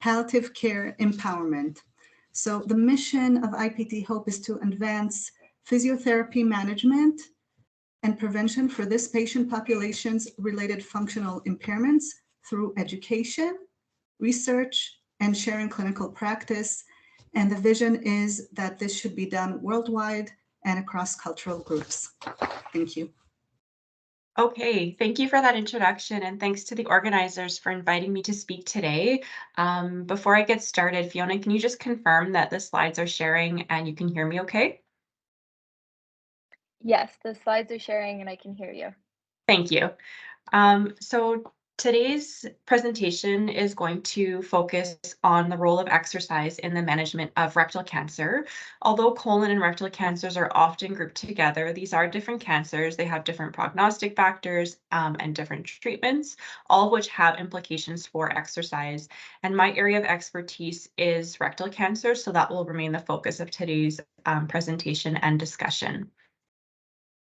palliative care empowerment. So the mission of IPT-HOPE is to advance physiotherapy management and prevention for this patient population's related functional impairments through education, research, and sharing clinical practice. And the vision is that this should be done worldwide and across cultural groups. Thank you. Okay, thank you for that introduction, and thanks to the organizers for inviting me to speak today. Before I get started, Fiona, can you just confirm that the slides are sharing and you can hear me okay? Yes, the slides are sharing and I can hear you. Thank you. So today's presentation is going to focus on the role of exercise in the management of rectal cancer. Although colon and rectal cancers are often grouped together, these are different cancers. They have different prognostic factors and different treatments, all of which have implications for exercise. And my area of expertise is rectal cancer, so that will remain the focus of today's presentation and discussion.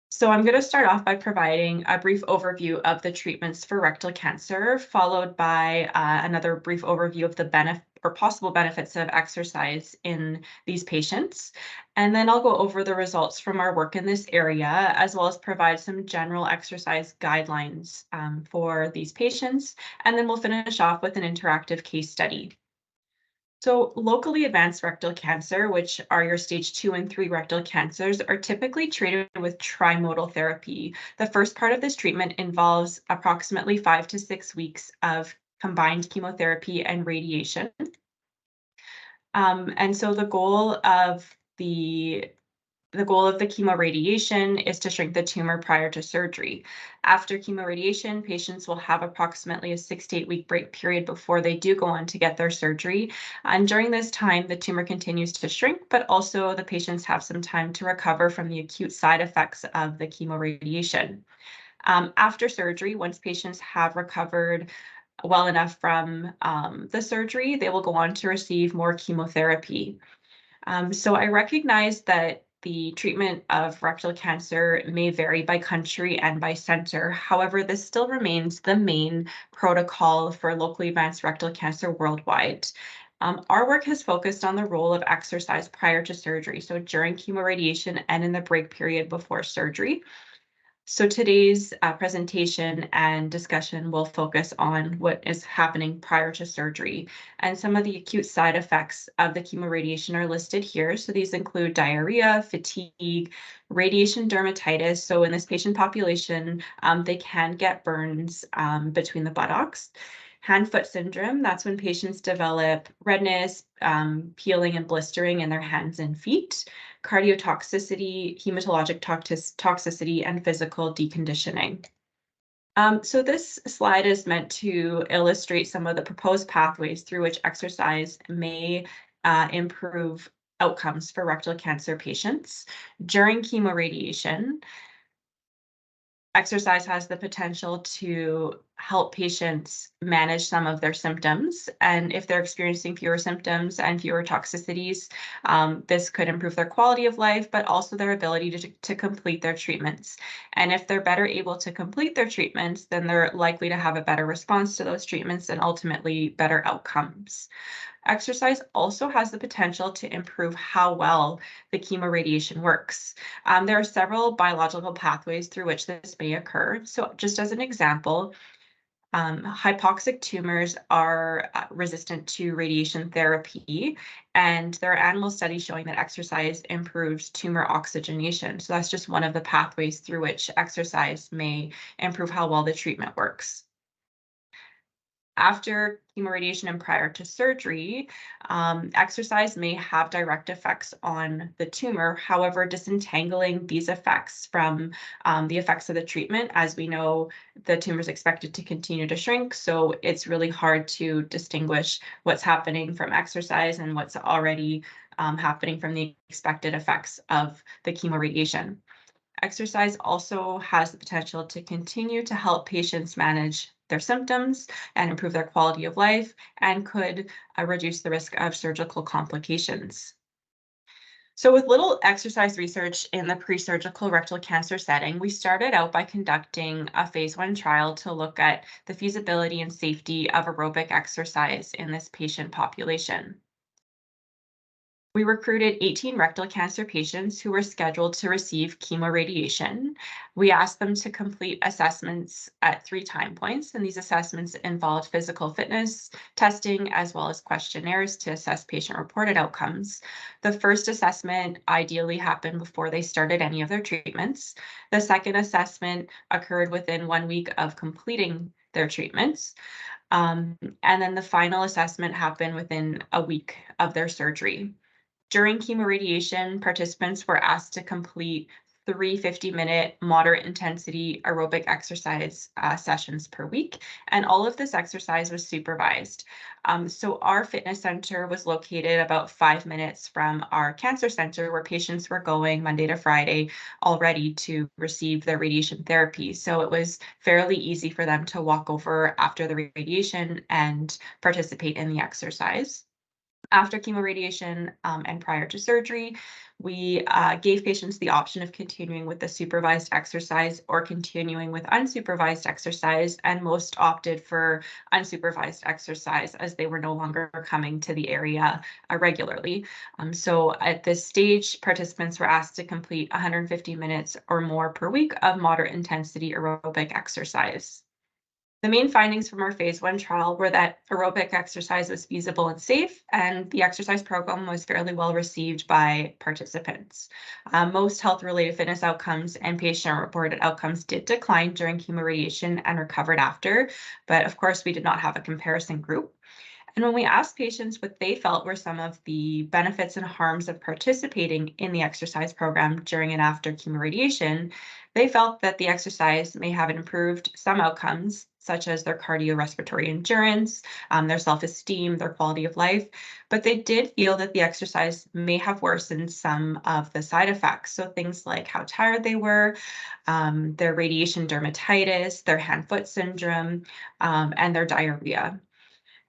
So I'm going to start off by providing a brief overview of the treatments for rectal cancer, followed by another brief overview of the possible benefits of exercise in these patients. And then I'll go over the results from our work in this area, as well as provide some general exercise guidelines for these patients. And then we'll finish off with an interactive case study. So locally advanced rectal cancer, which are your stage 2 and 3 rectal cancers, are typically treated with trimodal therapy. The first part of this treatment involves approximately 5 to 6 weeks of combined chemotherapy and radiation. And so the goal of the chemoradiation is to shrink the tumor prior to surgery. After chemoradiation, patients will have approximately a 6 to 8 week break period before they do go on to get their surgery. And during this time, the tumor continues to shrink, but also the patients have some time to recover from the acute side effects of the chemoradiation. After surgery, once patients have recovered well enough from the surgery, they will go on to receive more chemotherapy. So I recognize that the treatment of rectal cancer may vary by country and by center. However, this still remains the main protocol for locally advanced rectal cancer worldwide. Our work has focused on the role of exercise prior to surgery, so during chemoradiation and in the break period before surgery. So today's presentation and discussion will focus on what is happening prior to surgery. And some of the acute side effects of the chemoradiation are listed here. So these include diarrhea, fatigue, radiation dermatitis. So in this patient population, they can get burns between the buttocks. Hand-foot syndrome, that's when patients develop redness, peeling and blistering in their hands and feet. Cardiotoxicity, hematologic toxicity, and physical deconditioning. So this slide is meant to illustrate some of the proposed pathways through which exercise may improve outcomes for rectal cancer patients. During chemoradiation, exercise has the potential to help patients manage some of their symptoms. And if they're experiencing fewer symptoms and fewer toxicities, this could improve their quality of life, but also their ability to complete their treatments. And if they're better able to complete their treatments, then they're likely to have a better response to those treatments and ultimately better outcomes. Exercise also has the potential to improve how well the chemoradiation works. There are several biological pathways through which this may occur. So just as an example, hypoxic tumors are resistant to radiation therapy, and there are animal studies showing that exercise improves tumor oxygenation. So that's just one of the pathways through which exercise may improve how well the treatment works. After chemoradiation and prior to surgery, exercise may have direct effects on the tumor. However, disentangling these effects from the effects of the treatment, as we know, the tumor is expected to continue to shrink. So it's really hard to distinguish what's happening from exercise and what's already happening from the expected effects of the chemoradiation. Exercise also has the potential to continue to help patients manage their symptoms and improve their quality of life, and could reduce the risk of surgical complications. So with little exercise research in the pre-surgical rectal cancer setting, we started out by conducting a phase 1 trial to look at the feasibility and safety of aerobic exercise in this patient population. We recruited 18 rectal cancer patients who were scheduled to receive chemoradiation. We asked them to complete assessments at 3 time points, and these assessments involved physical fitness testing as well as questionnaires to assess patient-reported outcomes. The first assessment ideally happened before they started any of their treatments. The second assessment occurred within 1 week of completing their treatments. And then the final assessment happened within a week of their surgery. During chemoradiation, participants were asked to complete 3 50-minute moderate intensity aerobic exercise sessions per week, and all of this exercise was supervised. So our fitness center was located about 5 minutes from our cancer center, where patients were going Monday to Friday already to receive their radiation therapy. So it was fairly easy for them to walk over after the radiation and participate in the exercise. After chemoradiation and prior to surgery, we gave patients the option of continuing with the supervised exercise or continuing with unsupervised exercise, and most opted for unsupervised exercise as they were no longer coming to the area regularly. So at this stage, participants were asked to complete 150 minutes or more per week of moderate intensity aerobic exercise. The main findings from our phase 1 trial were that aerobic exercise was feasible and safe, and the exercise program was fairly well received by participants. Most health-related fitness outcomes and patient-reported outcomes did decline during chemoradiation and recovered after, but of course we did not have a comparison group. And when we asked patients what they felt were some of the benefits and harms of participating in the exercise program during and after chemoradiation, they felt that the exercise may have improved some outcomes, such as their cardiorespiratory endurance, their self-esteem, their quality of life, but they did feel that the exercise may have worsened some of the side effects. So things like how tired they were, their radiation dermatitis, their hand-foot syndrome, and their diarrhea.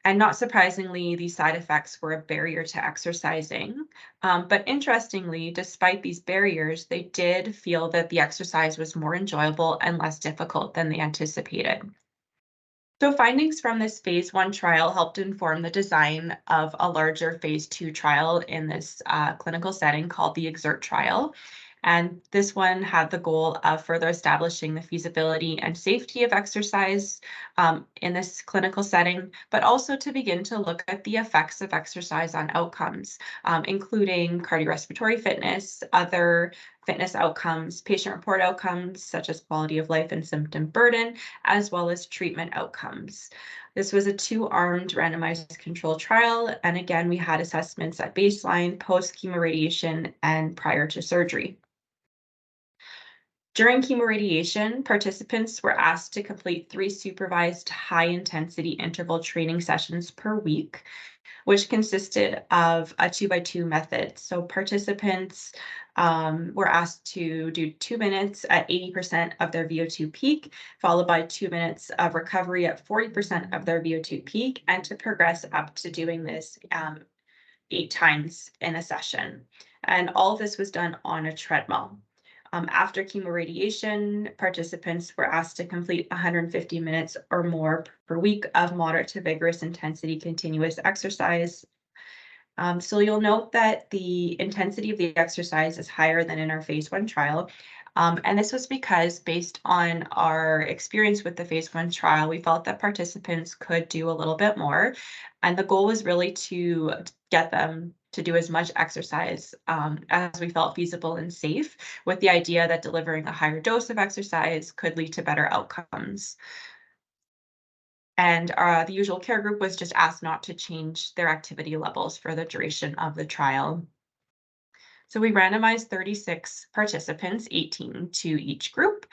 And not surprisingly, these side effects were a barrier to exercising. But interestingly, despite these barriers, they did feel that the exercise was more enjoyable and less difficult than they anticipated. So findings from this phase 1 trial helped inform the design of a larger phase 2 trial in this clinical setting called the EXERT trial. And this one had the goal of further establishing the feasibility and safety of exercise in this clinical setting, but also to begin to look at the effects of exercise on outcomes, including cardiorespiratory fitness, other fitness outcomes, patient-reported outcomes, such as quality of life and symptom burden, as well as treatment outcomes. This was a 2-armed randomized control trial, and again, we had assessments at baseline, post-chemoradiation, and prior to surgery. During chemoradiation, participants were asked to complete 3 supervised high-intensity interval training sessions per week, which consisted of a 2x2 method. So participants were asked to do 2 minutes at 80% of their VO2 peak, followed by 2 minutes of recovery at 40% of their VO2 peak, and to progress up to doing this 8 times in a session. And all of this was done on a treadmill. After chemoradiation, participants were asked to complete 150 minutes or more per week of moderate to vigorous intensity continuous exercise. So you'll note that the intensity of the exercise is higher than in our phase 1 trial. And this was because, based on our experience with the phase 1 trial, we felt that participants could do a little bit more. And the goal was really to get them to do as much exercise as we felt feasible and safe, with the idea that delivering a higher dose of exercise could lead to better outcomes. And the usual care group was just asked not to change their activity levels for the duration of the trial. So we randomized 36 participants, 18 to each group.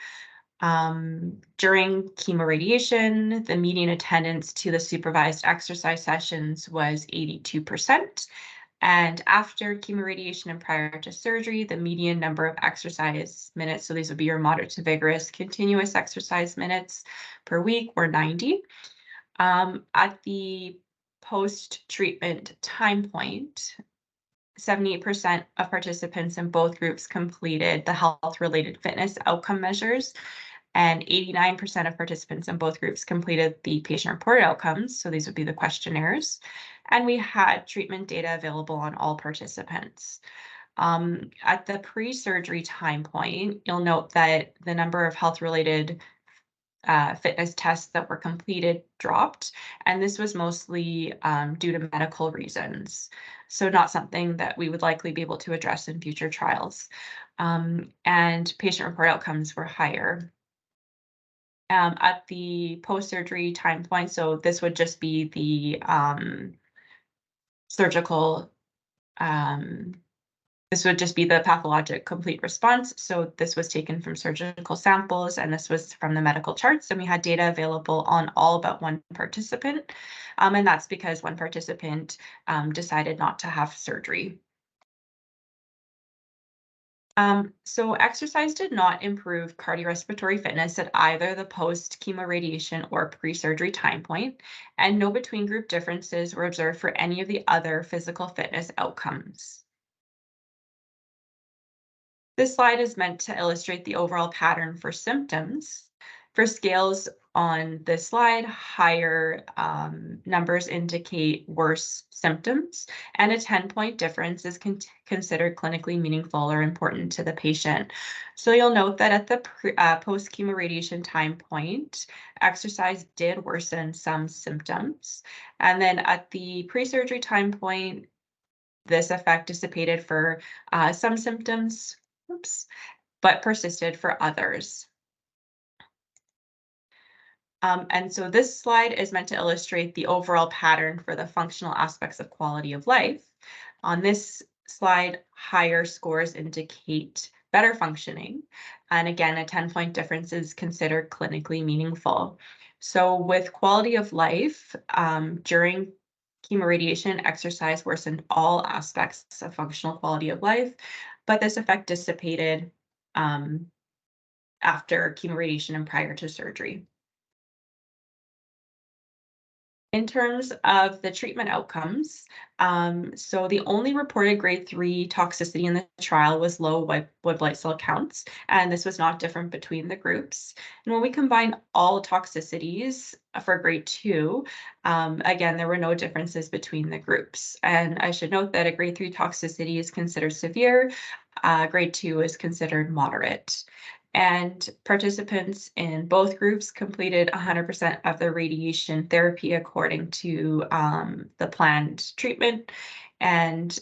During chemoradiation, the median attendance to the supervised exercise sessions was 82%. And after chemoradiation and prior to surgery, the median number of exercise minutes, so these would be your moderate to vigorous continuous exercise minutes per week, were 90. At the post-treatment time point, 78% of participants in both groups completed the health-related fitness outcome measures, and 89% of participants in both groups completed the patient-reported outcomes. So these would be the questionnaires. And we had treatment data available on all participants. At the pre-surgery time point, you'll note that the number of health-related fitness tests that were completed dropped, and this was mostly due to medical reasons. So not something that we would likely be able to address in future trials. And patient-reported outcomes were higher. At the post-surgery time point, so this would just be the surgical, this would just be the pathologic complete response. So this was taken from surgical samples, and this was from the medical charts, and we had data available on all but one participant, and that's because one participant decided not to have surgery. So exercise did not improve cardiorespiratory fitness at either the post-chemoradiation or pre-surgery time point, and no between-group differences were observed for any of the other physical fitness outcomes. This slide is meant to illustrate the overall pattern for symptoms. For scales on this slide, higher numbers indicate worse symptoms, and a 10-point difference is considered clinically meaningful or important to the patient. So you'll note that at the post-chemoradiation time point, exercise did worsen some symptoms. And then at the pre-surgery time point, this effect dissipated for some symptoms, but persisted for others. And so this slide is meant to illustrate the overall pattern for the functional aspects of quality of life. On this slide, higher scores indicate better functioning. And again, a 10-point difference is considered clinically meaningful. So with quality of life, during chemoradiation, exercise worsened all aspects of functional quality of life, but this effect dissipated after chemoradiation and prior to surgery. In terms of the treatment outcomes, so the only reported grade 3 toxicity in the trial was low white blood cell counts, and this was not different between the groups. And when we combine all toxicities for grade 2, again, there were no differences between the groups. And I should note that a grade 3 toxicity is considered severe, grade 2 is considered moderate. And participants in both groups completed 100% of their radiation therapy according to the planned treatment. And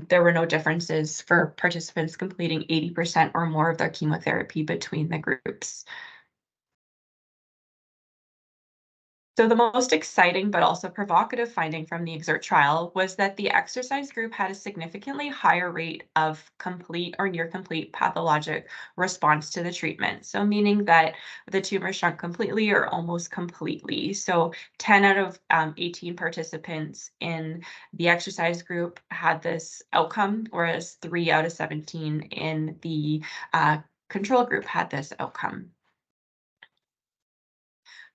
there were no differences for participants completing 80% or more of their chemotherapy between the groups. So the most exciting but also provocative finding from the EXERT trial was that the exercise group had a significantly higher rate of complete or near complete pathologic response to the treatment. So meaning that the tumor shrunk completely or almost completely. So 10 out of 18 participants in the exercise group had this outcome, whereas 3 out of 17 in the control group had this outcome.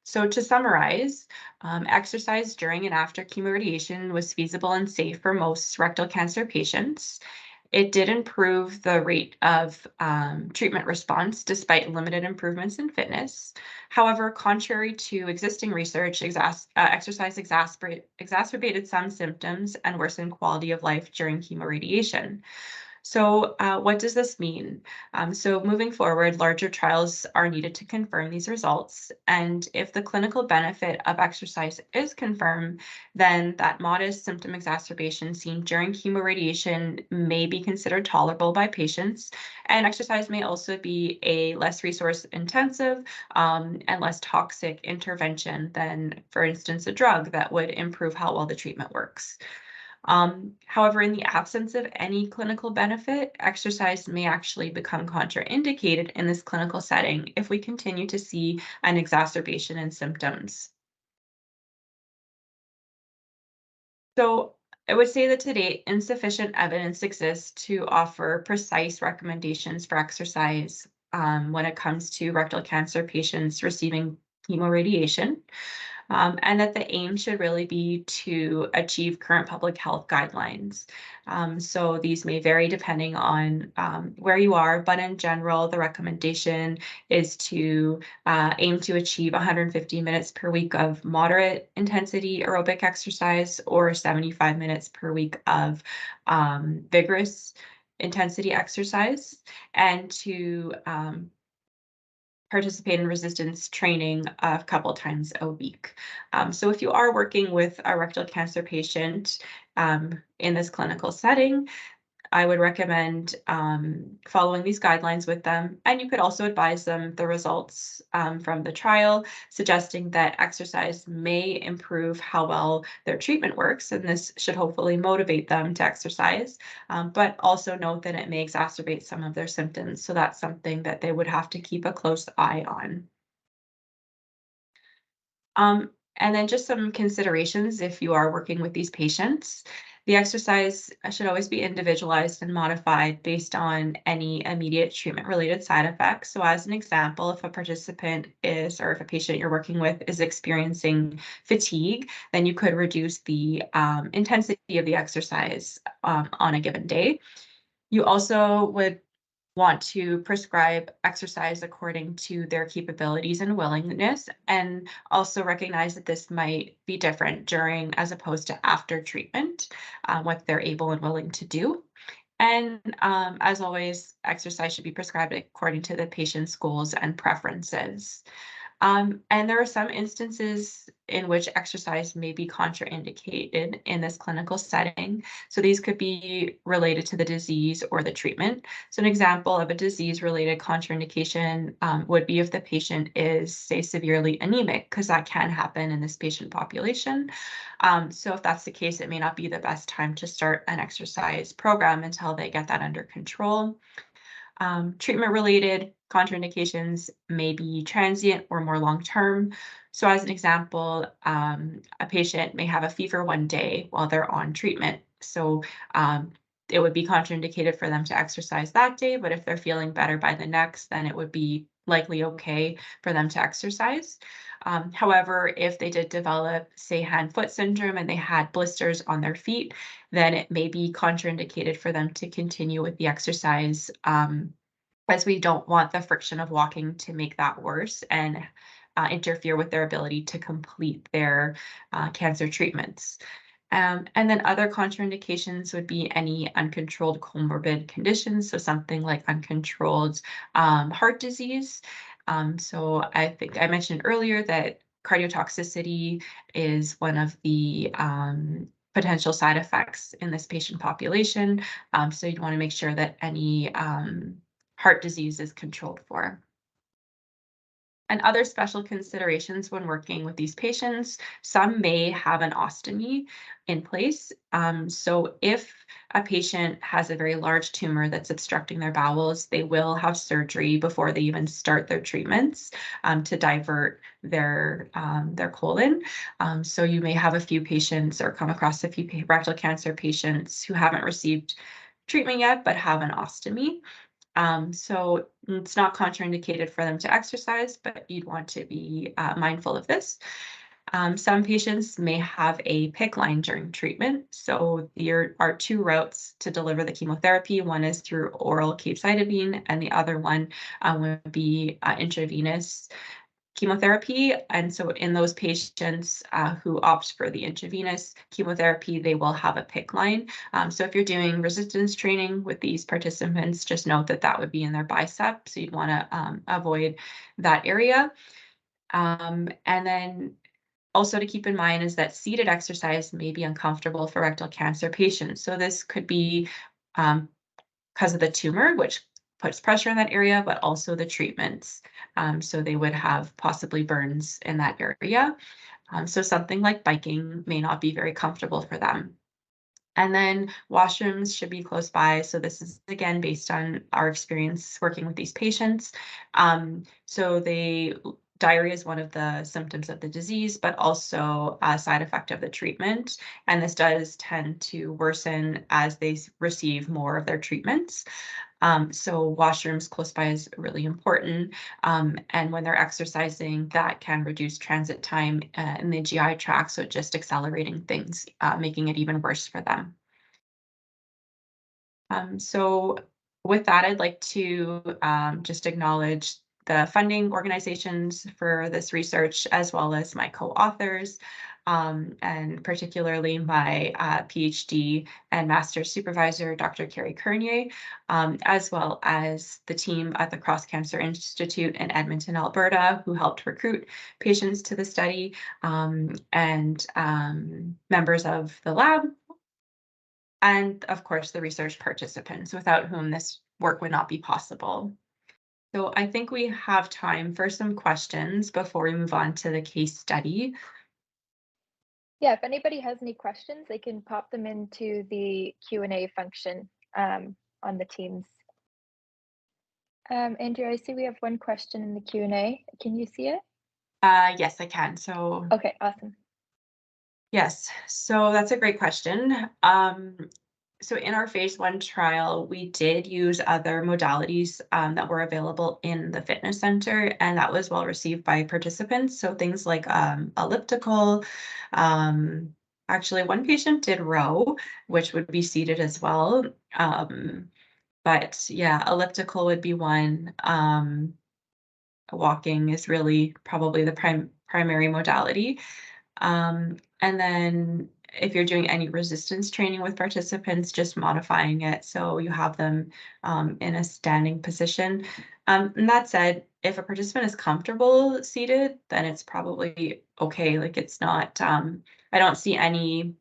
So to summarize, exercise during and after chemoradiation was feasible and safe for most rectal cancer patients. It did improve the rate of treatment response despite limited improvements in fitness. However, contrary to existing research, exercise exacerbated some symptoms and worsened quality of life during chemoradiation. So what does this mean? So moving forward, larger trials are needed to confirm these results. And if the clinical benefit of exercise is confirmed, then that modest symptom exacerbation seen during chemoradiation may be considered tolerable by patients. And exercise may also be a less resource intensive and less toxic intervention than, for instance, a drug that would improve how well the treatment works. However, in the absence of any clinical benefit, exercise may actually become contraindicated in this clinical setting if we continue to see an exacerbation in symptoms. So I would say that to date, insufficient evidence exists to offer precise recommendations for exercise when it comes to rectal cancer patients receiving chemoradiation. and that the aim should really be to achieve current public health guidelines. So these may vary depending on where you are, but in general, the recommendation is to aim to achieve 150 minutes per week of moderate intensity aerobic exercise or 75 minutes per week of vigorous intensity exercise, and to participate in resistance training a couple times a week. So if you are working with a rectal cancer patient in this clinical setting, I would recommend following these guidelines with them. And you could also advise them the results from the trial, suggesting that exercise may improve how well their treatment works. And this should hopefully motivate them to exercise, but also note that it may exacerbate some of their symptoms. So that's something that they would have to keep a close eye on. And then just some considerations if you are working with these patients. The exercise should always be individualized and modified based on any immediate treatment-related side effects. So as an example, if a participant is, or if a patient you're working with is experiencing fatigue, then you could reduce the intensity of the exercise on a given day. You also would want to prescribe exercise according to their capabilities and willingness, and also recognize that this might be different during as opposed to after treatment, what they're able and willing to do. And as always, exercise should be prescribed according to the patient's goals and preferences. And there are some instances in which exercise may be contraindicated in this clinical setting. So these could be related to the disease or the treatment. So an example of a disease-related contraindication would be if the patient is, say, severely anemic, because that can happen in this patient population. So if that's the case, it may not be the best time to start an exercise program until they get that under control. Treatment-related contraindications may be transient or more long-term. So as an example, a patient may have a fever one day while they're on treatment. So it would be contraindicated for them to exercise that day, but if they're feeling better by the next, then it would be likely okay for them to exercise. However, if they did develop, say, hand-foot syndrome and they had blisters on their feet, then it may be contraindicated for them to continue with the exercise, as we don't want the friction of walking to make that worse and interfere with their ability to complete their cancer treatments. And then other contraindications would be any uncontrolled comorbid conditions, so something like uncontrolled heart disease. So I think I mentioned earlier that cardiotoxicity is one of the potential side effects in this patient population. So you'd want to make sure that any heart disease is controlled for. And other special considerations when working with these patients, some may have an ostomy in place. So if a patient has a very large tumor that's obstructing their bowels, they will have surgery before they even start their treatments to divert their colon. So you may have a few patients or come across a few rectal cancer patients who haven't received treatment yet, but have an ostomy. So it's not contraindicated for them to exercise, but you'd want to be mindful of this. Some patients may have a PICC line during treatment. So there are two routes to deliver the chemotherapy. One is through oral capecitabine, and the other one would be intravenous chemotherapy. And so in those patients who opt for the intravenous chemotherapy, they will have a PICC line. So if you're doing resistance training with these participants, just note that that would be in their bicep. So you'd want to avoid that area. And then also to keep in mind is that seated exercise may be uncomfortable for rectal cancer patients. So this could be because of the tumor, which puts pressure in that area, but also the treatments. So they would have possibly burns in that area. So something like biking may not be very comfortable for them. And then washrooms should be close by. So this is, again, based on our experience working with these patients. Diarrhea is one of the symptoms of the disease, but also a side effect of the treatment. And this does tend to worsen as they receive more of their treatments. So washrooms close by is really important. And when they're exercising, that can reduce transit time in the GI tract, so just accelerating things, making it even worse for them. So with that, I'd like to just acknowledge the funding organizations for this research, as well as my co-authors, and particularly my PhD and master's supervisor, Dr. Carrie Kernier, as well as the team at the Cross Cancer Institute in Edmonton, Alberta, who helped recruit patients to the study, and members of the lab, and of course the research participants, without whom this work would not be possible. So I think we have time for some questions before we move on to the case study. Yeah, if anybody has any questions, they can pop them into the Q&A function on the Teams. Andrew, I see we have one question in the Q&A. Can you see it? Yes, I can. So Okay, awesome. yes, so that's a great question. So in our phase 1 trial, we did use other modalities that were available in the fitness center, and that was well received by participants. So things like elliptical. Actually, one patient did row, which would be seated as well. But yeah, elliptical would be one. Walking is really probably the primary modality. And then if you're doing any resistance training with participants, just modifying it so you have them in a standing position. And that said, if a participant is comfortable seated, then it's probably okay. Like it's not, I don't see any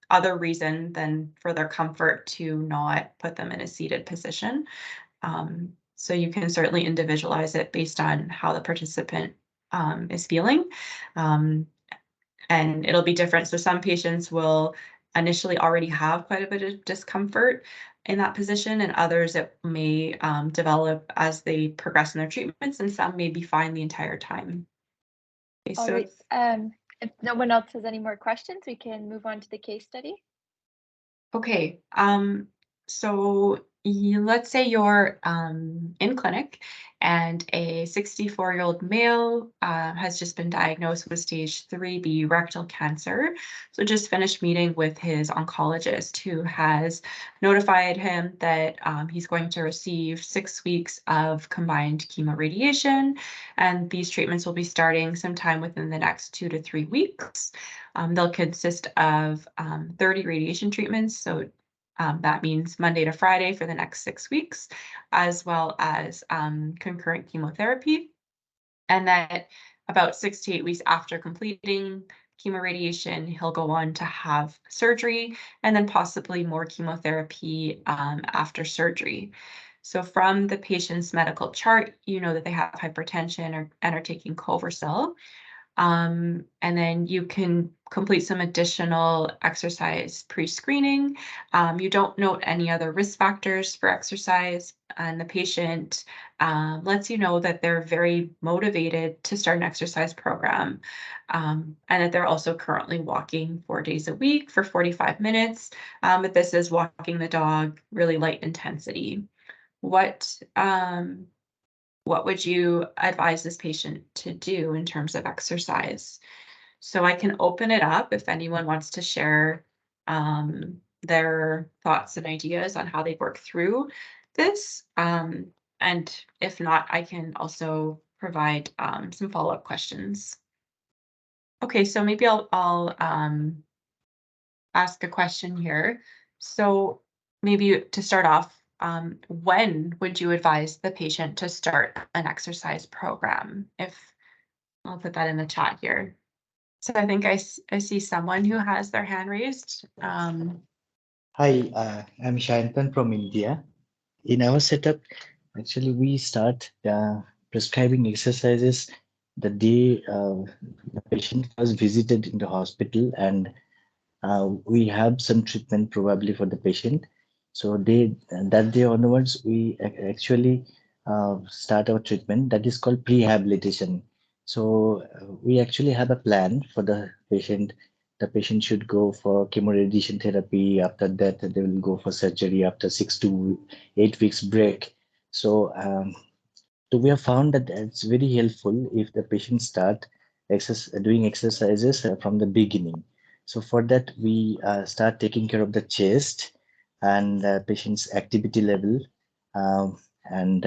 other reason than for their comfort to not put them in a seated position. So you can certainly individualize it based on how the participant is feeling. And it'll be different. So some patients will initially already have quite a bit of discomfort in that position, and others it may develop as they progress in their treatments, and some may be fine the entire time. Okay, All so right. If no one else has any more questions, we can move on to the case study. okay, so let's say you're in clinic and a 64-year-old male has just been diagnosed with stage 3B rectal cancer. So just finished meeting with his oncologist, who has notified him that he's going to receive 6 weeks of combined chemoradiation, and these treatments will be starting sometime within the next 2 to 3 weeks. They'll consist of 30 radiation treatments, so that means Monday to Friday for the next 6 weeks, as well as concurrent chemotherapy. And then about 6 to 8 weeks after completing chemoradiation, he'll go on to have surgery, and then possibly more chemotherapy after surgery. So from the patient's medical chart, you know that they have hypertension and are taking Coversil. And then you can complete some additional exercise pre-screening. You don't note any other risk factors for exercise, and the patient lets you know that they're very motivated to start an exercise program, and that they're also currently walking 4 days a week for 45 minutes. But this is walking the dog, really light intensity. What would you advise this patient to do in terms of exercise? So I can open it up if anyone wants to share their thoughts and ideas on how they work through this. And if not, I can also provide some follow-up questions. Okay, so maybe I'll ask a question here. So maybe to start off, when would you advise the patient to start an exercise program? If I'll put that in the chat here. So I think I see someone who has their hand raised. Hi, I'm Shayantan from India. In our setup, actually, we start prescribing exercises the day the patient was visited in the hospital, and we have some treatment probably for the patient. So that day onwards, we actually start our treatment that is called rehabilitation. So we actually have a plan for the patient the patient should go for chemoradiation therapy. After that, they will go for surgery after 6 to 8 weeks break. So we have found that it's very helpful if the patient start doing exercises from the beginning. So for that, we start taking care of the chest and patient's activity level, and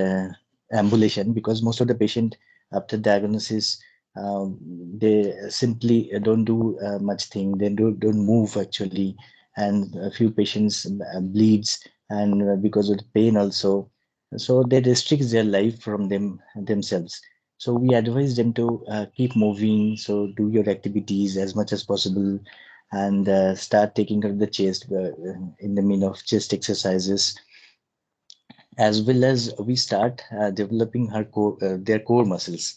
ambulation, because most of the patient after diagnosis, they simply don't do much thing. They don't move actually, and a few patients bleeds, and because of the pain also, so they restrict their life from themselves. So we advise them to keep moving, so do your activities as much as possible, and start taking care of the chest in the mean of chest exercises, as well as we start developing their core muscles,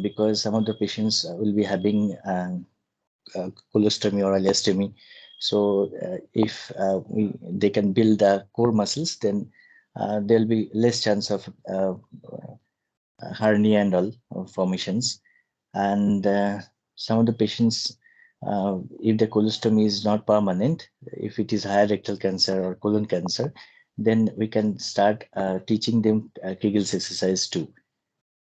because some of the patients will be having colostomy or ileostomy. So if they can build core muscles, then there'll be less chance of hernia and all formations. And some of the patients, if the colostomy is not permanent, if it is higher rectal cancer or colon cancer, then we can start teaching them Kegel's exercise too.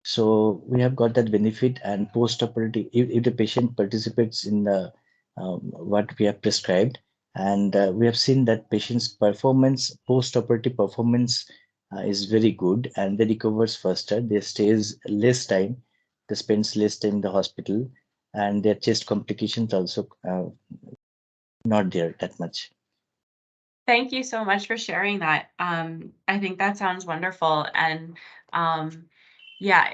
So we have got that benefit. And post-operative, if the patient participates in the what we have prescribed, and we have seen that patient's performance, post-operative performance is very good, and they recovers faster. They stays less time, they spends less time in the hospital, and their chest complications also not there that much. Thank you so much for sharing that. I think that sounds wonderful. And yeah,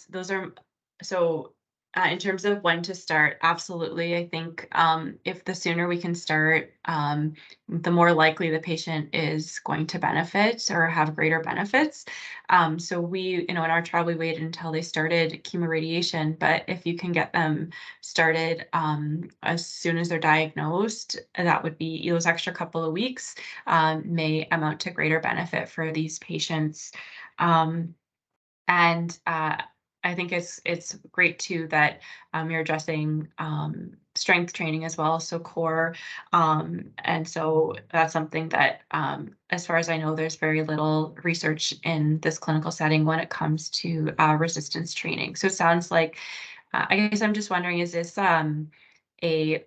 those are so in terms of when to start, absolutely. I think if the sooner we can start, the more likely the patient is going to benefit or have greater benefits. So we, in our trial, we waited until they started chemoradiation, but if you can get them started as soon as they're diagnosed, that would be those extra couple of weeks may amount to greater benefit for these patients. And I think it's great too that you're addressing strength training as well, so core. And so that's something that, as far as I know, there's very little research in this clinical setting when it comes to resistance training. So it sounds like, I guess I'm just wondering, is this a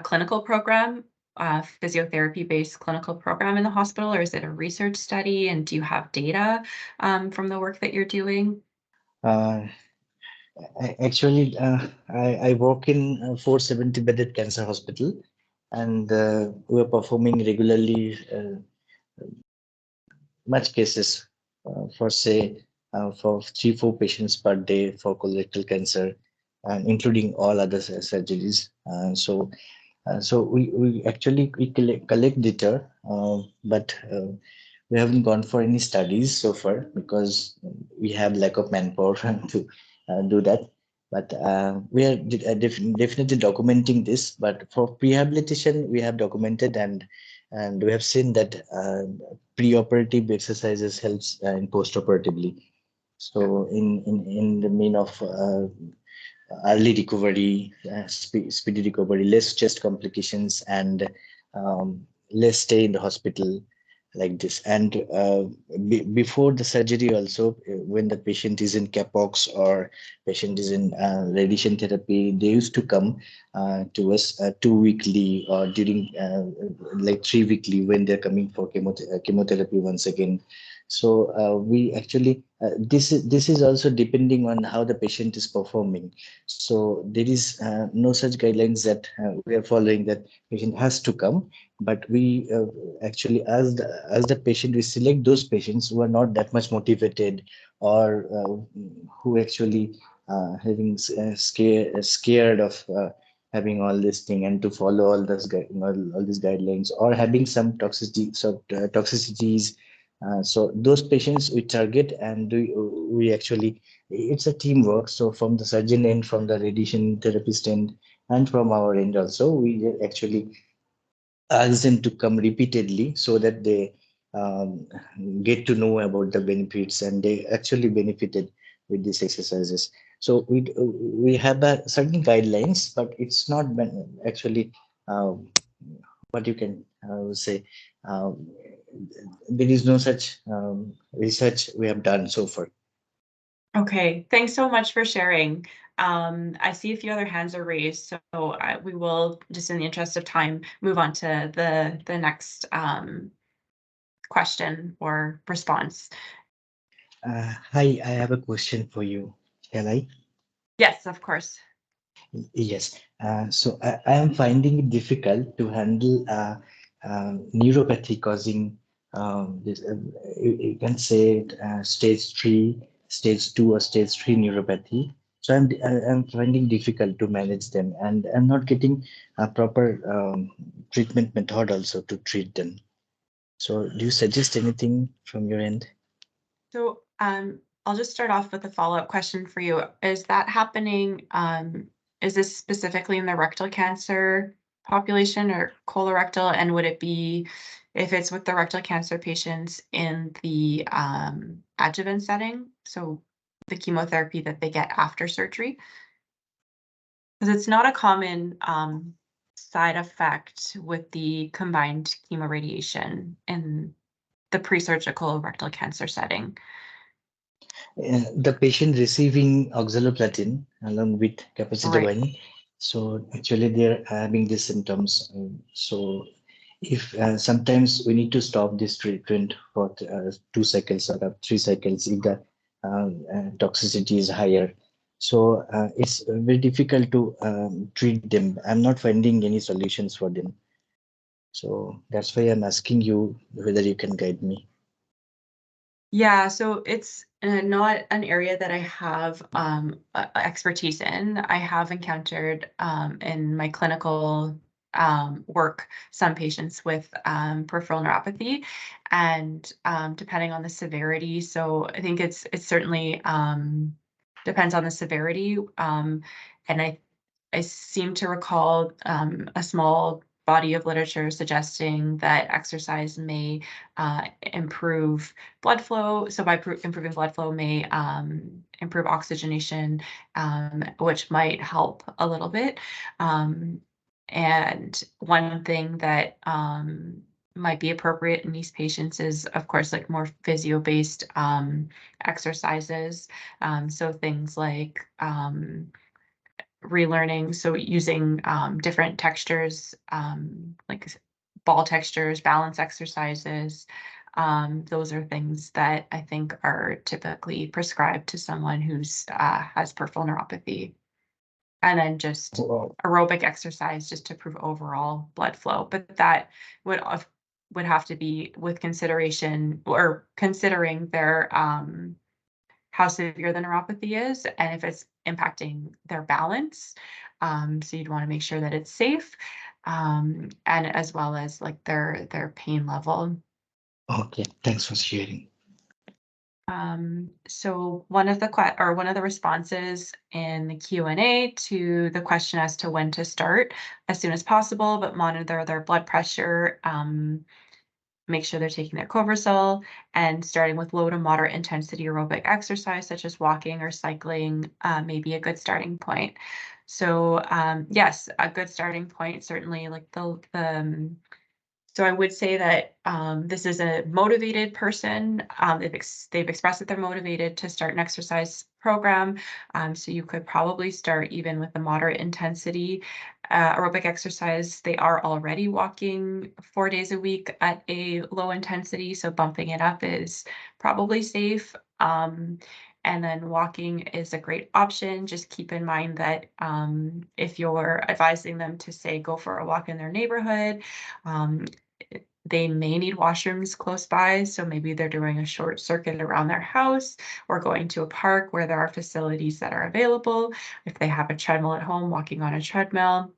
clinical program, physiotherapy-based clinical program in the hospital, or is it a research study? And do you have data from the work that you're doing? Actually, I work in a 470 bedded cancer hospital, and we are performing regularly much cases for say for 3-4 patients per day for colorectal cancer, and including all other surgeries. So we actually collect data, but we haven't gone for any studies so far because we have lack of manpower to do that. But we are definitely documenting this. But for rehabilitation, we have documented, and we have seen that preoperative exercises helps in postoperatively. So in the mean of early recovery, speedy recovery, less chest complications, and less stay in the hospital like this. And before the surgery also, when the patient is in capox or patient is in radiation therapy, they used to come to us 2 weekly or during like 3 weekly when they're coming for chemotherapy once again. So we actually this is also depending on how the patient is performing. So there is no such guidelines that we are following that patient has to come, but we actually as the patient, we select those patients who are not that much motivated, or who actually having scared of having all this thing and to follow all these guidelines, or having some toxicities. So those patients we target, and we actually, it's a teamwork. So from the surgeon end, from the radiation therapist end, and from our end also, we actually ask them to come repeatedly so that they get to know about the benefits, and they actually benefited with these exercises. So we have certain guidelines, but it's not actually what you can say. There is no such research we have done so far. Okay, thanks so much for sharing. I see a few other hands are raised, so we will, just in the interest of time, move on to the next question or response. Hi, I have a question for you. Shall I? Yes, of course. Yes. So I am finding it difficult to handle neuropathy causing this. You can say stage 3, stage 2, or stage 3 neuropathy. So I'm finding difficult to manage them, and I'm not getting a proper treatment method also to treat them. So do you suggest anything from your end? So I'll just start off with a follow-up question for you. Is that happening? Is this specifically in the rectal cancer population or colorectal? And would it be, if it's with the rectal cancer patients, in the adjuvant setting? So the chemotherapy that they get after surgery? Because it's not a common side effect with the combined chemoradiation in the pre-surgical rectal cancer setting. The patient receiving oxaliplatin along with capacitor Right. binding. So actually they're having these symptoms. So if sometimes we need to stop this treatment for 2 cycles or 3 cycles if the toxicity is higher. So it's very difficult to treat them. I'm not finding any solutions for them. So that's why I'm asking you whether you can guide me. Yeah, so it's not an area that I have expertise in. I have encountered in my clinical work some patients with peripheral neuropathy, and depending on the severity. So I think it's certainly depends on the severity. And I seem to recall a small body of literature suggesting that exercise may improve blood flow. So by improving blood flow may improve oxygenation, which might help a little bit. And one thing that might be appropriate in these patients is, of course, like more physio-based exercises. So things like relearning, so using different textures, like ball textures, balance exercises. Those are things that I think are typically prescribed to someone who's has peripheral neuropathy. And then just aerobic exercise just to improve overall blood flow. But that would have to be with consideration, or considering their how severe the neuropathy is and if it's impacting their balance. So you'd want to make sure that it's safe, and as well as like their pain level. Okay, thanks for sharing. So one of the responses in the Q&A to the question as to when to start as soon as possible, but monitor their blood pressure, make sure they're taking their Coversol, and starting with low to moderate intensity aerobic exercise, such as walking or cycling, may be a good starting point. So yes, a good starting point, certainly like so I would say that this is a motivated person. They've expressed that they're motivated to start an exercise program. So you could probably start even with a moderate intensity aerobic exercise. They are already walking 4 days a week at a low intensity, so bumping it up is probably safe. And then walking is a great option. Just keep in mind that if you're advising them to, say, go for a walk in their neighborhood, they may need washrooms close by. So maybe they're doing a short circuit around their house or going to a park where there are facilities that are available. If they have a treadmill at home, walking on a treadmill.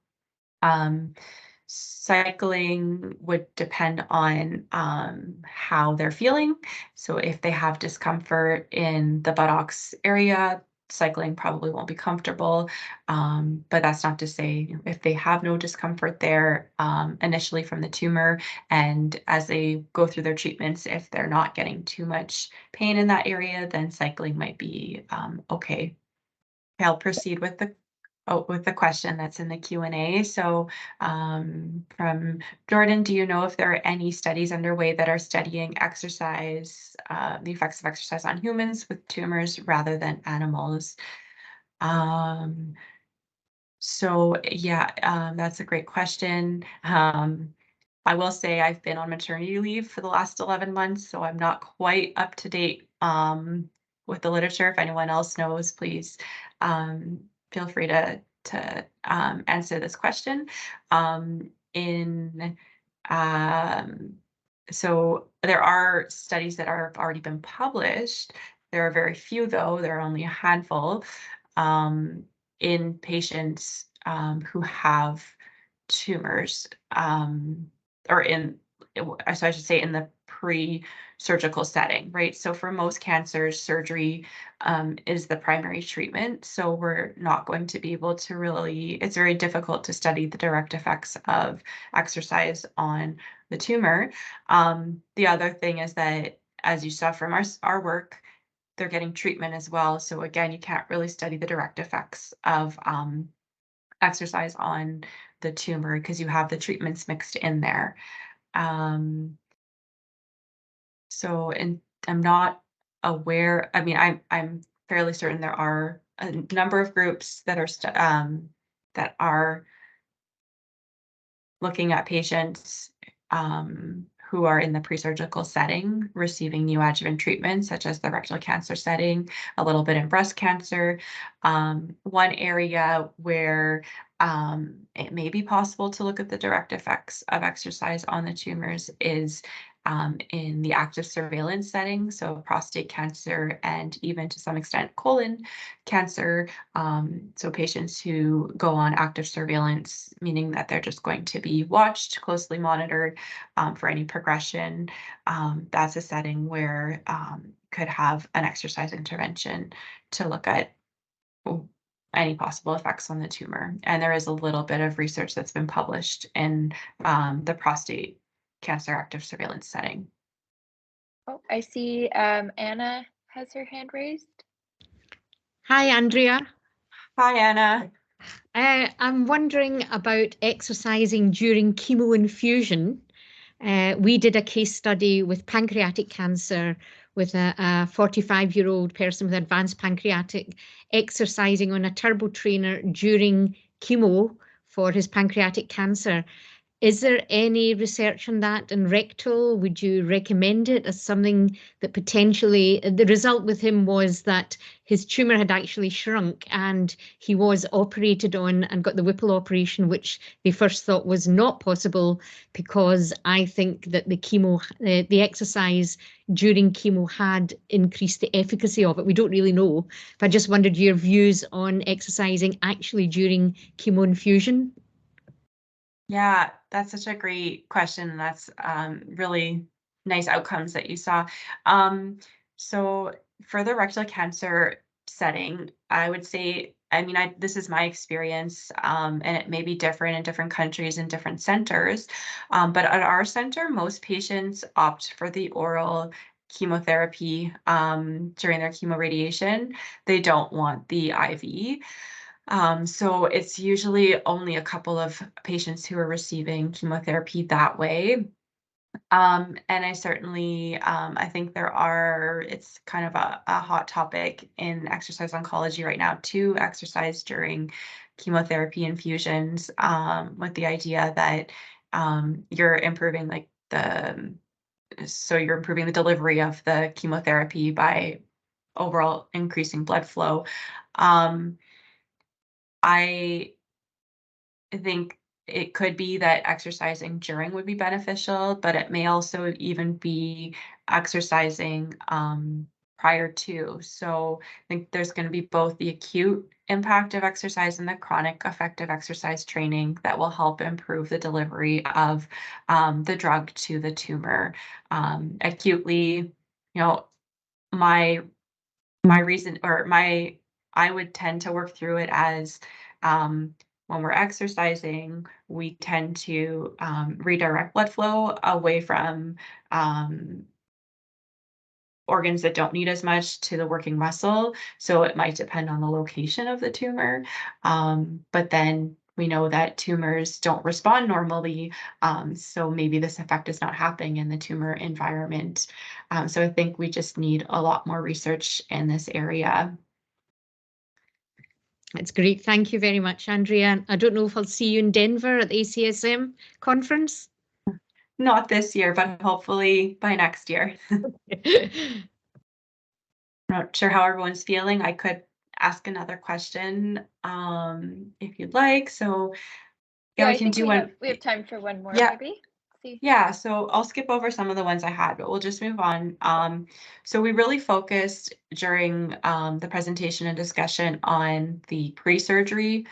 Cycling would depend on how they're feeling. So if they have discomfort in the buttocks area, cycling probably won't be comfortable. But that's not to say if they have no discomfort there initially from the tumor, and as they go through their treatments, if they're not getting too much pain in that area, then cycling might be okay. I'll proceed with the question that's in the Q&A. So from Jordan, do you know if there are any studies underway that are studying exercise, the effects of exercise on humans with tumors rather than animals? So yeah, that's a great question. I will say I've been on maternity leave for the last 11 months, so I'm not quite up to date with the literature. If anyone else knows, please feel free to answer this question. So there are studies that have already been published. There are very few, though. There are only a handful in patients who have tumors, or so I should say in the pre-surgical setting, right? So for most cancers, surgery is the primary treatment. So we're not going to be able to really, it's very difficult to study the direct effects of exercise on the tumor. The other thing is that, as you saw from our work, they're getting treatment as well. So again, you can't really study the direct effects of exercise on the tumor because you have the treatments mixed in there. So, and I'm not aware, I mean, I'm fairly certain there are a number of groups that are looking at patients who are in the pre-surgical setting receiving neoadjuvant treatment, such as the rectal cancer setting, a little bit in breast cancer. One area where it may be possible to look at the direct effects of exercise on the tumors is in the active surveillance setting, so prostate cancer and even to some extent colon cancer. So patients who go on active surveillance, meaning that they're just going to be watched, closely monitored for any progression. That's a setting where could have an exercise intervention to look at any possible effects on the tumor. And there is a little bit of research that's been published in the prostate cancer active surveillance setting. Oh, I see Anna has her hand raised. Hi, Andrea. Hi, Anna. I'm wondering about exercising during chemo infusion. We did a case study with pancreatic cancer with a 45-year-old person with advanced pancreatic exercising on a turbo trainer during chemo for his pancreatic cancer. Is there any research on that in rectal? Would you recommend it as something that potentially, the result with him was that his tumor had actually shrunk and he was operated on and got the Whipple operation, which they first thought was not possible because I think that the exercise during chemo had increased the efficacy of it. We don't really know, but I just wondered your views on exercising actually during chemo infusion. Yeah, that's such a great question. And that's really nice outcomes that you saw. So for the rectal cancer setting, I would say, I mean, this is my experience, and it may be different in different countries and different centers. But at our center, most patients opt for the oral chemotherapy during their chemoradiation. They don't want the IV. So it's usually only a couple of patients who are receiving chemotherapy that way. And I certainly, I think it's kind of a hot topic in exercise oncology right now to exercise during chemotherapy infusions, with the idea that you're improving you're improving the delivery of the chemotherapy by overall increasing blood flow. I think it could be that exercising during would be beneficial, but it may also even be exercising prior to. So I think there's going to be both the acute impact of exercise and the chronic effect of exercise training that will help improve the delivery of the drug to the tumor. Acutely, my reason I would tend to work through it as when we're exercising, we tend to redirect blood flow away from organs that don't need as much to the working muscle. So it might depend on the location of the tumor. But then we know that tumors don't respond normally. So maybe this effect is not happening in the tumor environment. So I think we just need a lot more research in this area. That's great. Thank you very much, Andrea. I don't know if I'll see you in Denver at the ACSM conference. Not this year, but hopefully by next year. Not sure how everyone's feeling. I could ask another question if you'd like. So yeah, we can do one. We have time for one more, Yeah. maybe. See. Yeah, so I'll skip over some of the ones I had, but we'll just move on. So we really focused during the presentation and discussion on the pre-surgery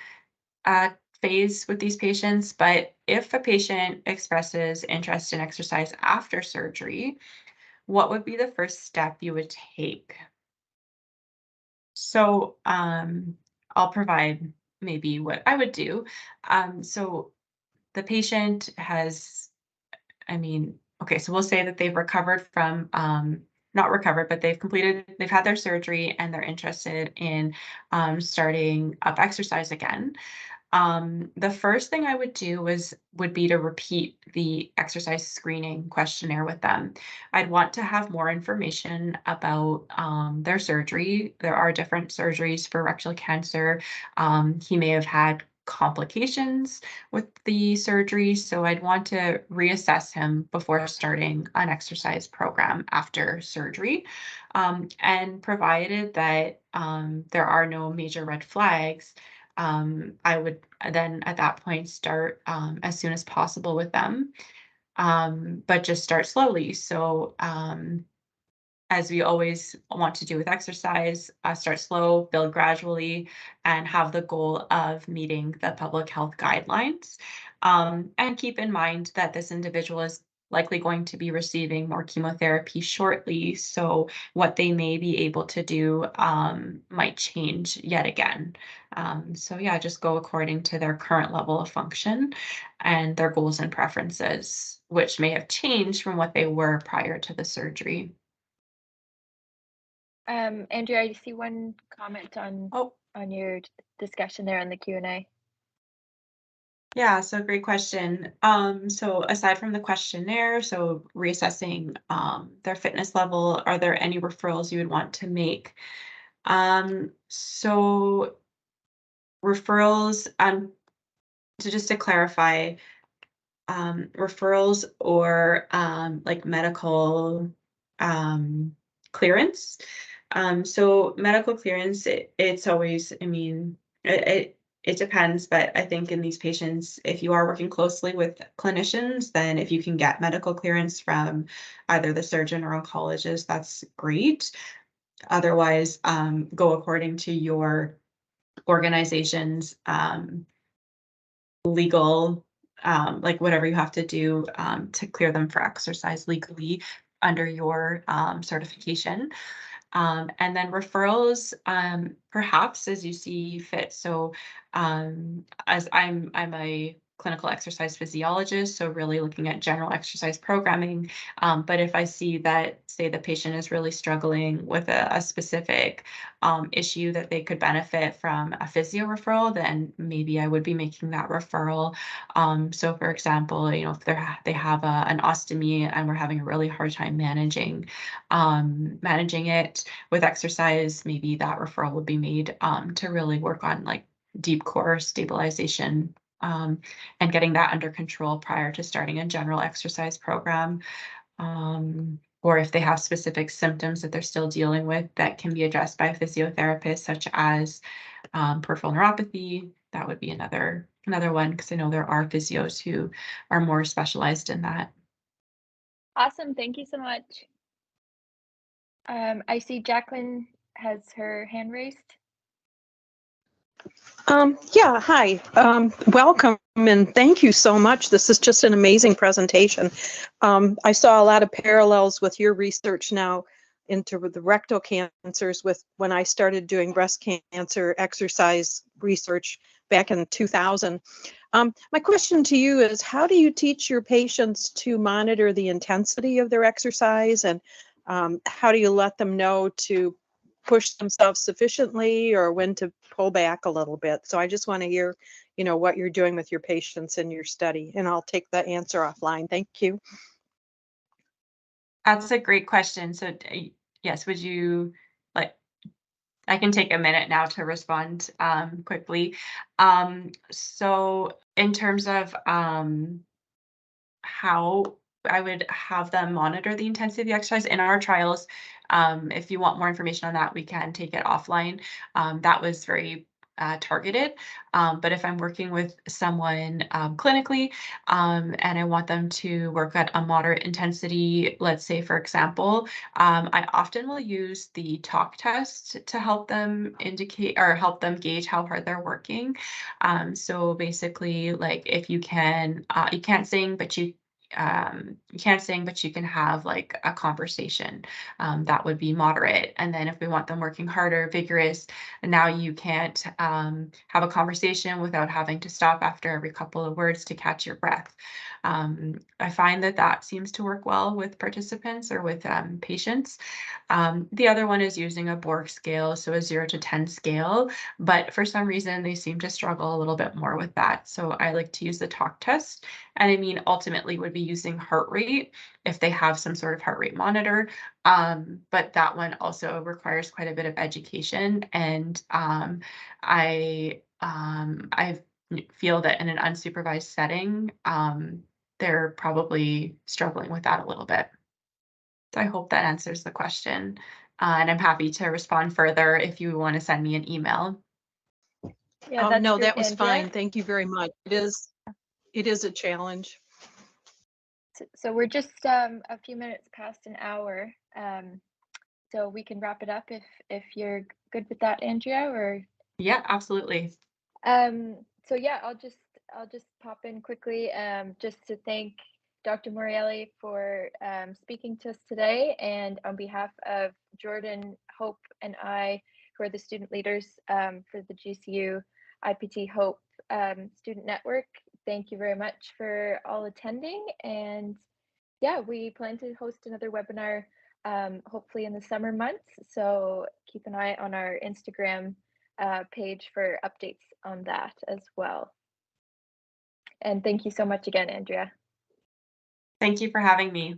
phase with these patients, but if a patient expresses interest in exercise after surgery, what would be the first step you would take? So I'll provide maybe what I would do. So the patient has, okay, so we'll say that they've recovered from, not recovered, but they've had their surgery and they're interested in starting up exercise again. The first thing I would do would be to repeat the exercise screening questionnaire with them. I'd want to have more information about their surgery. There are different surgeries for rectal cancer. He may have had complications with the surgery, so I'd want to reassess him before starting an exercise program after surgery. And provided that there are no major red flags, I would then at that point start as soon as possible with them, but just start slowly. So as we always want to do with exercise, start slow, build gradually, and have the goal of meeting the public health guidelines. And keep in mind that this individual is likely going to be receiving more chemotherapy shortly. So what they may be able to do might change yet again. So yeah, just go according to their current level of function and their goals and preferences, which may have changed from what they were prior to the surgery. Andrea, I see one comment on your discussion there on the Q&A. Yeah, so great question. So aside from the questionnaire, so reassessing their fitness level, are there any referrals you would want to make? So referrals, so just to clarify, referrals or like medical clearance. So medical clearance, it's always, it depends, but I think in these patients, if you are working closely with clinicians, then if you can get medical clearance from either the surgeon or oncologist, that's great. Otherwise, go according to your organization's legal, like whatever you have to do to clear them for exercise legally under your certification. And then referrals, perhaps as you see fit. So as I'm a clinical exercise physiologist, so really looking at general exercise programming. But if I see that, say, the patient is really struggling with a specific issue that they could benefit from a physio referral, then maybe I would be making that referral. So for example, if they have an ostomy and we're having a really hard time managing it with exercise, maybe that referral would be made to really work on like deep core stabilization and getting that under control prior to starting a general exercise program. Or if they have specific symptoms that they're still dealing with that can be addressed by a physiotherapist, such as peripheral neuropathy, that would be another one, because I know there are physios who are more specialized in that. Awesome, thank you so much. I see Jacqueline has her hand raised. Yeah, hi. Welcome and thank you so much. This is just an amazing presentation. I saw a lot of parallels with your research now into the rectal cancers with when I started doing breast cancer exercise research back in 2000. My question to you is, how do you teach your patients to monitor the intensity of their exercise? And how do you let them know to push themselves sufficiently or when to pull back a little bit? So I just want to hear, what you're doing with your patients in your study, and I'll take the answer offline. Thank you. That's a great question. So yes, would you like, I can take a minute now to respond quickly. So in terms of how I would have them monitor the intensity of the exercise in our trials, if you want more information on that, we can take it offline. That was very targeted. But if I'm working with someone clinically and I want them to work at a moderate intensity, let's say, for example, I often will use the talk test to help them indicate or help them gauge how hard they're working. So basically, like if you can't sing, but you can't sing, but you can have like a conversation. That would be moderate. And then if we want them working harder, vigorous, and now you can't have a conversation without having to stop after every couple of words to catch your breath. I find that seems to work well with participants or with patients. The other one is using a Borg scale, so a 0 to 10 scale, but for some reason they seem to struggle a little bit more with that. So I like to use the talk test. And I mean, ultimately would be using heart rate if they have some sort of heart rate monitor. But that one also requires quite a bit of education. And I feel that in an unsupervised setting, they're probably struggling with that a little bit. So I hope that answers the question. And I'm happy to respond further if you want to send me an email. Yeah, No, great, that was Andrea. fine. Thank you very much. It is a challenge. So we're just a few minutes past an hour. So we can wrap it up if you're good with that, Andrea, or Yeah, absolutely. so yeah, I'll just pop in quickly just to thank Dr. Morelli for speaking to us today, and on behalf of Jordan, Hope, and I, who are the student leaders for the GCU IPT-HOPE Student Network, thank you very much for all attending. And yeah, we plan to host another webinar hopefully in the summer months, so keep an eye on our Instagram page for updates on that as well. And thank you so much again, Andrea. Thank you for having me.